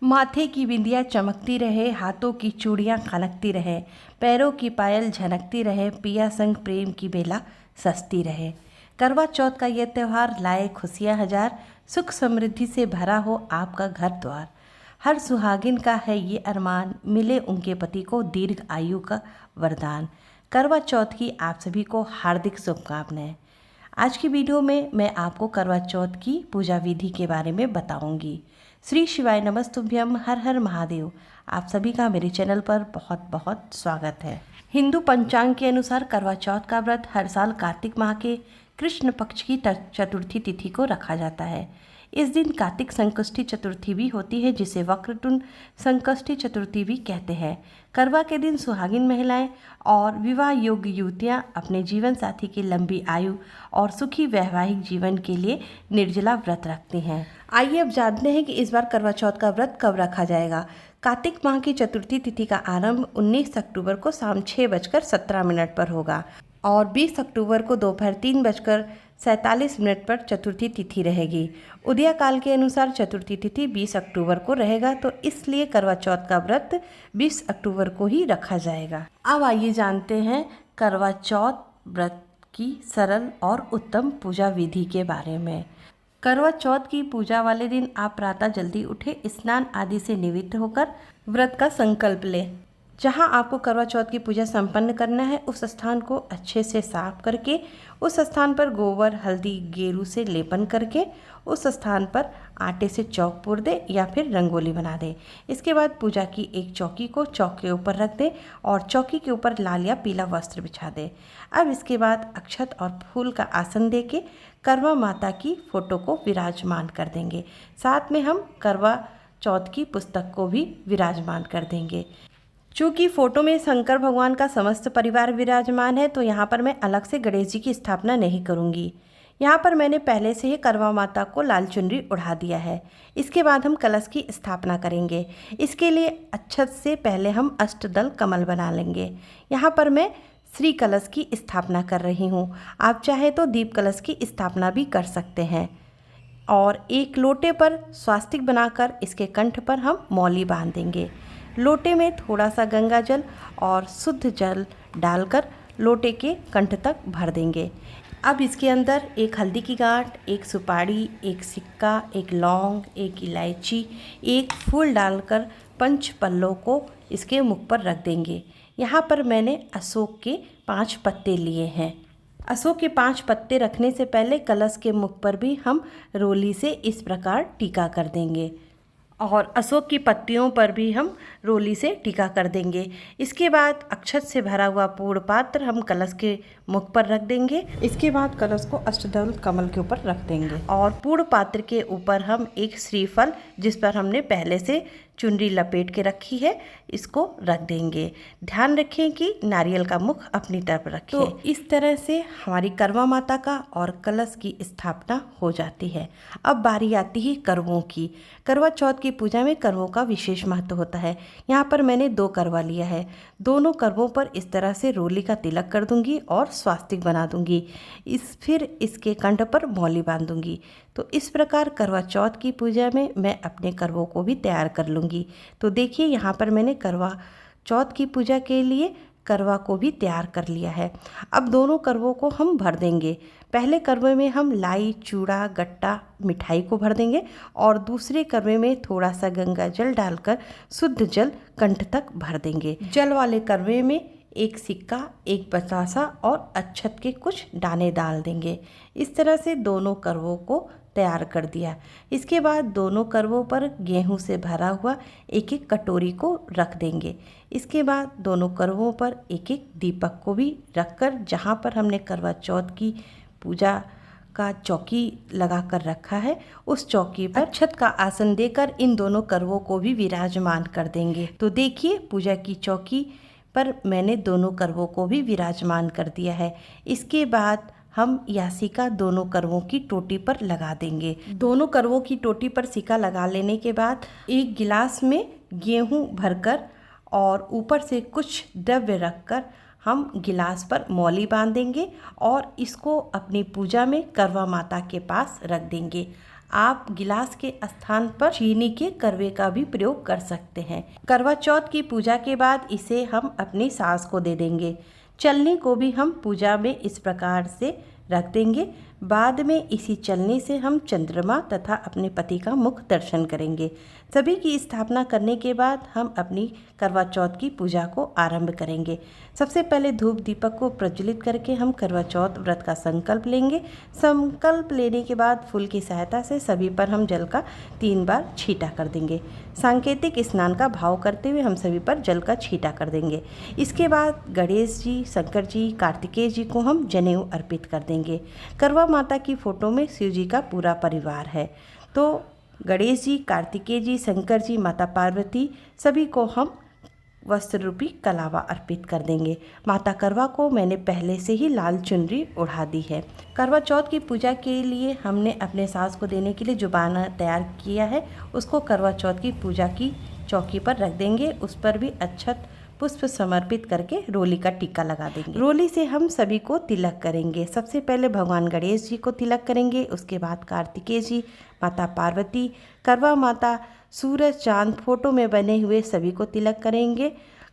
माथे की बिंदिया चमकती रहे, हाथों की चूड़ियाँ खनकती रहे, पैरों की पायल झनकती रहे, पिया संग प्रेम की बेला सजती रहे। करवा चौथ का ये त्यौहार लाए खुशियाँ हजार, सुख समृद्धि से भरा हो आपका घर द्वार। हर सुहागिन का है ये अरमान, मिले उनके पति को दीर्घ आयु का वरदान। करवा चौथ की आप सभी को हार्दिक शुभकामनाएं। आज की वीडियो में मैं आपको करवा चौथ की पूजा विधि के बारे में बताऊंगी। श्री शिवाय नमस्तुभ्यम, हर हर महादेव। आप सभी का मेरे चैनल पर बहुत बहुत स्वागत है। हिंदू पंचांग के अनुसार करवा चौथ का व्रत हर साल कार्तिक माह के कृष्ण पक्ष की चतुर्थी तिथि को रखा जाता है। इस दिन कार्तिक संकष्टी चतुर्थी भी होती है, जिसे वक्रतुंड संकष्टी चतुर्थी भी कहते हैं। करवा के दिन सुहागिन महिलाएं और विवाह योग्य युवतियां अपने जीवन साथी की लंबी आयु और सुखी वैवाहिक जीवन के लिए निर्जला व्रत रखती हैं। आइए अब जानते हैं कि इस बार करवा चौथ का व्रत कब रखा जाएगा। कार्तिक माह की चतुर्थी तिथि का आरंभ 19 अक्टूबर को शाम 6:17 पर होगा और 20 अक्टूबर को दोपहर 3:47 पर चतुर्थी तिथि रहेगी। उदय काल के अनुसार चतुर्थी तिथि 20 अक्टूबर को रहेगा, तो इसलिए करवा चौथ का व्रत 20 अक्टूबर को ही रखा जाएगा। अब आइए जानते हैं करवा चौथ व्रत की सरल और उत्तम पूजा विधि के बारे में। करवा चौथ की पूजा वाले दिन आप प्रातः जल्दी उठे, स्नान आदि से निवृत्त होकर व्रत का संकल्प लें। जहां आपको करवा चौथ की पूजा संपन्न करना है, उस स्थान को अच्छे से साफ करके उस स्थान पर गोबर, हल्दी, गेरू से लेपन करके उस स्थान पर आटे से चौक पूर दे या फिर रंगोली बना दे। इसके बाद पूजा की एक चौकी को चौक के ऊपर रख दे और चौकी के ऊपर लाल या पीला वस्त्र बिछा दे। अब इसके बाद अक्षत और फूल का आसन दे के करवा माता की फोटो को विराजमान कर देंगे। साथ में हम करवा चौथ की पुस्तक को भी विराजमान कर देंगे। चूँकि फोटो में शंकर भगवान का समस्त परिवार विराजमान है, तो यहाँ पर मैं अलग से गणेश जी की स्थापना नहीं करूँगी। यहाँ पर मैंने पहले से ही करवा माता को लाल चुनरी उड़ा दिया है। इसके बाद हम कलश की स्थापना करेंगे। इसके लिए अक्षत से पहले हम अष्टदल कमल बना लेंगे। यहाँ पर मैं श्री कलश की स्थापना कर रही हूँ। आप चाहे तो दीप कलश की स्थापना भी कर सकते हैं। और एक लोटे पर स्वास्तिक बनाकर इसके कंठ पर हम मौली बांध देंगे। लोटे में थोड़ा सा गंगा जल और शुद्ध जल डालकर लोटे के कंठ तक भर देंगे। अब इसके अंदर एक हल्दी की गांठ, एक सुपारी, एक सिक्का, एक लौंग, एक इलायची, एक फूल डालकर पंच पल्लों को इसके मुख पर रख देंगे। यहाँ पर मैंने अशोक के 5 पत्ते लिए हैं। अशोक के 5 पत्ते रखने से पहले कलश के मुख पर भी हम रोली से इस प्रकार टीका कर देंगे और अशोक की पत्तियों पर भी हम रोली से टीका कर देंगे। इसके बाद अक्षत से भरा हुआ पूर्ण पात्र हम कलश के मुख पर रख देंगे। इसके बाद कलश को अष्टदल कमल के ऊपर रख देंगे और पूर्ण पात्र के ऊपर हम एक श्रीफल, जिस पर हमने पहले से चुनरी लपेट के रखी है, इसको रख देंगे। ध्यान रखें कि नारियल का मुख अपनी तरफ रखें। तो इस तरह से हमारी करवा माता का और कलश की स्थापना हो जाती है। अब बारी आती है करवों की। करवा चौथ की पूजा में करवों का विशेष महत्व होता है। यहाँ पर मैंने 2 करवा लिया है। दोनों करवों पर इस तरह से रोली का तिलक कर दूंगी और स्वास्तिक बना दूंगी। फिर इसके कंठ पर मौली बांध दूंगी। तो इस प्रकार करवा चौथ की पूजा में मैं अपने करवों को भी तैयार कर लूँगी। तो देखिए, यहाँ पर मैंने करवा चौथ की पूजा के लिए करवा को भी तैयार कर लिया है। अब दोनों करवों को हम भर देंगे। पहले करवे में हम लाई, चूड़ा, गट्टा, मिठाई को भर देंगे और दूसरे करवे में थोड़ा सा गंगा जल डालकर शुद्ध जल कंठ तक भर देंगे। जल वाले करवे में एक सिक्का, एक बतासा और अक्षत के कुछ दाने डाल देंगे। इस तरह से दोनों करवों को तैयार कर दिया। इसके बाद दोनों करवों पर गेहूं से भरा हुआ एक एक कटोरी को रख देंगे। इसके बाद दोनों करवों पर एक एक दीपक को भी रखकर, जहां पर हमने करवा चौथ की पूजा का चौकी लगा कर रखा है, उस चौकी पर अक्षत का आसन देकर इन दोनों करवों को भी विराजमान कर देंगे। तो देखिए, पूजा की चौकी पर मैंने दोनों करवों को भी विराजमान कर दिया है। इसके बाद हम यह सिक्का दोनों करवों की टोटी पर लगा देंगे। दोनों करवों की टोटी पर सिक्का लगा लेने के बाद एक गिलास में गेहूं भरकर और ऊपर से कुछ द्रव्य रखकर हम गिलास पर मौली बांध देंगे और इसको अपनी पूजा में करवा माता के पास रख देंगे। आप गिलास के स्थान पर चीनी के करवे का भी प्रयोग कर सकते हैं। करवा चौथ की पूजा के बाद इसे हम अपनी सास को दे देंगे। चलनी को भी हम पूजा में इस प्रकार से रख देंगे। बाद में इसी चलनी से हम चंद्रमा तथा अपने पति का मुख दर्शन करेंगे। सभी की स्थापना करने के बाद हम अपनी करवा चौथ की पूजा को आरंभ करेंगे। सबसे पहले धूप दीपक को प्रज्वलित करके हम करवा चौथ व्रत का संकल्प लेंगे। संकल्प लेने के बाद फूल की सहायता से सभी पर हम जल का 3 बार छींटा कर देंगे। सांकेतिक स्नान का भाव करते हुए हम सभी पर जल का छींटा कर देंगे। इसके बाद गणेश जी, शंकर जी, कार्तिकेय जी को हम जनेऊ अर्पित कर देंगे। करवा माता की फोटो में शिव जी का पूरा परिवार है, तो गणेश जी, कार्तिकेय जी, शंकर जी, माता पार्वती सभी को हम वस्त्र रूपी कलावा अर्पित कर देंगे। माता करवा को मैंने पहले से ही लाल चुनरी उड़ा दी है। करवा चौथ की पूजा के लिए हमने अपने सास को देने के लिए जो बाना तैयार किया है उसको करवा चौथ की पूजा की चौकी पर रख देंगे। उस पर भी अक्षत पुष्प समर्पित करके रोली का टीका लगा देंगे। रोली से हम सभी को तिलक करेंगे। सबसे पहले भगवान गणेश जी को तिलक करेंगे, उसके बाद कार्तिकेय जी, माता पार्वती, करवा माता, सूरज, चांद फोटो में बने हुए सभी को तिलक करेंगे।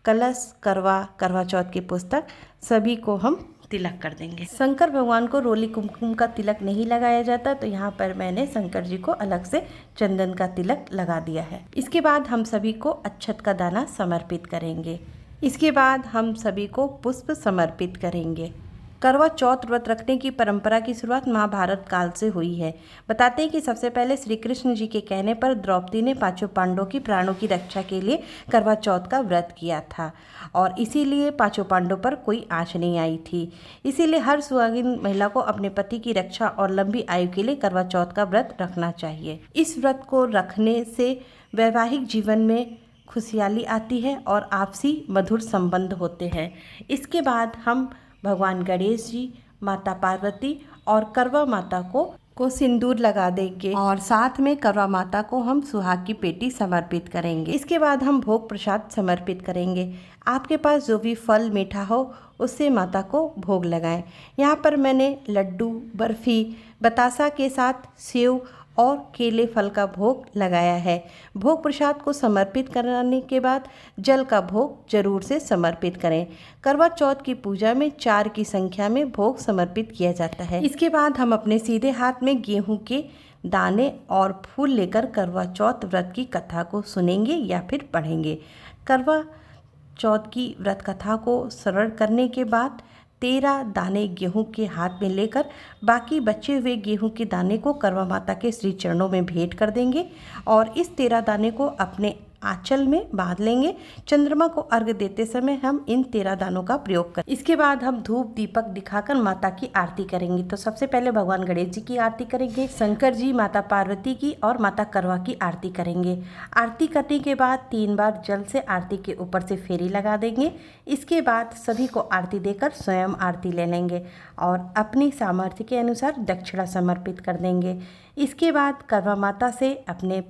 कलश, करवा चौथ की पुस्तक सभी को हम तिलक कर देंगे। शंकर भगवान को रोली कुमकुम का तिलक नहीं लगाया जाता, तो यहाँ पर मैंने शंकर जी को अलग से चंदन का तिलक लगा दिया है। इसके बाद हम सभी को अक्षत का दाना समर्पित करेंगे। इसके बाद हम सभी को पुष्प समर्पित करेंगे। करवा चौथ व्रत रखने की परंपरा की शुरुआत महाभारत काल से हुई है। बताते हैं कि सबसे पहले श्री कृष्ण जी के कहने पर द्रौपदी ने 5 पांडवों की प्राणों की रक्षा के लिए करवा चौथ का व्रत किया था और इसीलिए 5 पांडवों पर कोई आँच नहीं आई थी। इसीलिए हर सुहागिन महिला को अपने पति की रक्षा और लंबी आयु के लिए करवा चौथ का व्रत रखना चाहिए। इस व्रत को रखने से वैवाहिक जीवन में खुशहाली आती है और आपसी मधुर संबंध होते हैं। इसके बाद हम भगवान गणेश जी, माता पार्वती और करवा माता को सिंदूर लगा देंगे और साथ में करवा माता को हम सुहाग की पेटी समर्पित करेंगे। इसके बाद हम भोग प्रसाद समर्पित करेंगे। आपके पास जो भी फल मीठा हो उससे माता को भोग लगाएं। यहाँ पर मैंने लड्डू, बर्फी, बतासा के साथ सेव और केले फल का भोग लगाया है। भोग प्रसाद को समर्पित कराने के बाद जल का भोग जरूर से समर्पित करें। करवा चौथ की पूजा में 4 की संख्या में भोग समर्पित किया जाता है। इसके बाद हम अपने सीधे हाथ में गेहूं के दाने और फूल लेकर करवा चौथ व्रत की कथा को सुनेंगे या फिर पढ़ेंगे। करवा चौथ की व्रत कथा को श्रवण करने के बाद 13 दाने गेहूं के हाथ में लेकर बाकी बचे हुए गेहूं के दाने को करवा माता के श्री चरणों में भेंट कर देंगे और इस 13 दाने को अपने आंचल में बांध लेंगे। चंद्रमा को अर्घ्य देते समय हम इन 13 दानों का प्रयोग करें। इसके बाद हम धूप दीपक दिखाकर माता की आरती करेंगे। तो सबसे पहले भगवान गणेश जी की आरती करेंगे, शंकर जी, माता पार्वती की और माता करवा की आरती करेंगे। आरती करने के बाद 3 बार जल से आरती के ऊपर से फेरी लगा देंगे। इसके बाद सभी को आरती देकर स्वयं आरती ले लेंगे और अपनी सामर्थ्य के अनुसार दक्षिणा समर्पित कर देंगे। इसके बाद करवा माता से अपने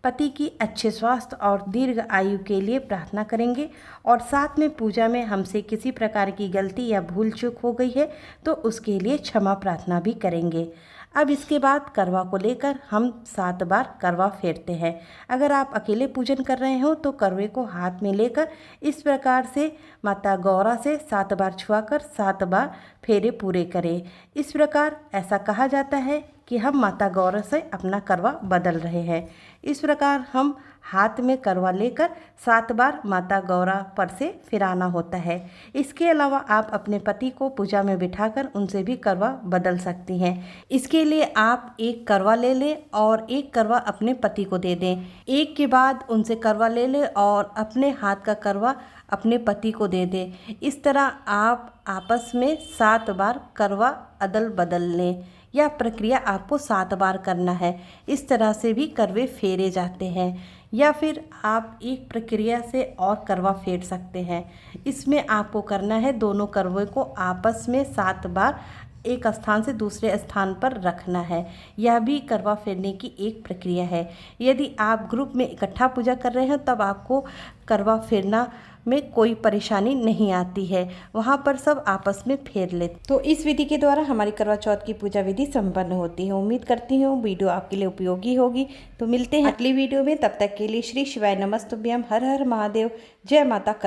पति की अच्छे स्वास्थ्य और दीर्घ आयु के लिए प्रार्थना करेंगे और साथ में पूजा में हमसे किसी प्रकार की गलती या भूल चूक हो गई है तो उसके लिए क्षमा प्रार्थना भी करेंगे। अब इसके बाद करवा को लेकर हम 7 बार करवा फेरते हैं। अगर आप अकेले पूजन कर रहे हो तो करवे को हाथ में लेकर इस प्रकार से माता गौरा से 7 बार छुआकर 7 बार फेरे पूरे करें। इस प्रकार ऐसा कहा जाता है कि हम माता गौरा से अपना करवा बदल रहे हैं। इस प्रकार हम हाथ में करवा लेकर 7 बार माता गौरा पर से फिराना होता है। इसके अलावा आप अपने पति को पूजा में बिठाकर उनसे भी करवा बदल सकती हैं। इसके लिए आप एक करवा ले लें और एक करवा अपने पति को दे दें। एक के बाद उनसे करवा ले लें और अपने हाथ का करवा अपने पति को दे दें। इस तरह आप आपस में 7 बार करवा अदल बदल लें। यह प्रक्रिया आपको 7 बार करना है। इस तरह से भी करवे फेरे जाते हैं या फिर आप एक प्रक्रिया से और करवा फेर सकते हैं। इसमें आपको करना है दोनों करवे को आपस में 7 बार एक स्थान से दूसरे स्थान पर रखना है। यह भी करवा फेरने की एक प्रक्रिया है। यदि आप ग्रुप में इकट्ठा पूजा कर रहे हैं तब आपको करवा फेरना में कोई परेशानी नहीं आती है, वहाँ पर सब आपस में फेर लेते। तो इस विधि के द्वारा हमारी करवा चौथ की पूजा विधि संपन्न होती है। उम्मीद करती हूँ वीडियो आपके लिए उपयोगी होगी। तो मिलते हैं अगली वीडियो में, तब तक के लिए श्री शिवाय नमस्तुभ्यम। हर हर महादेव। जय माता करवा।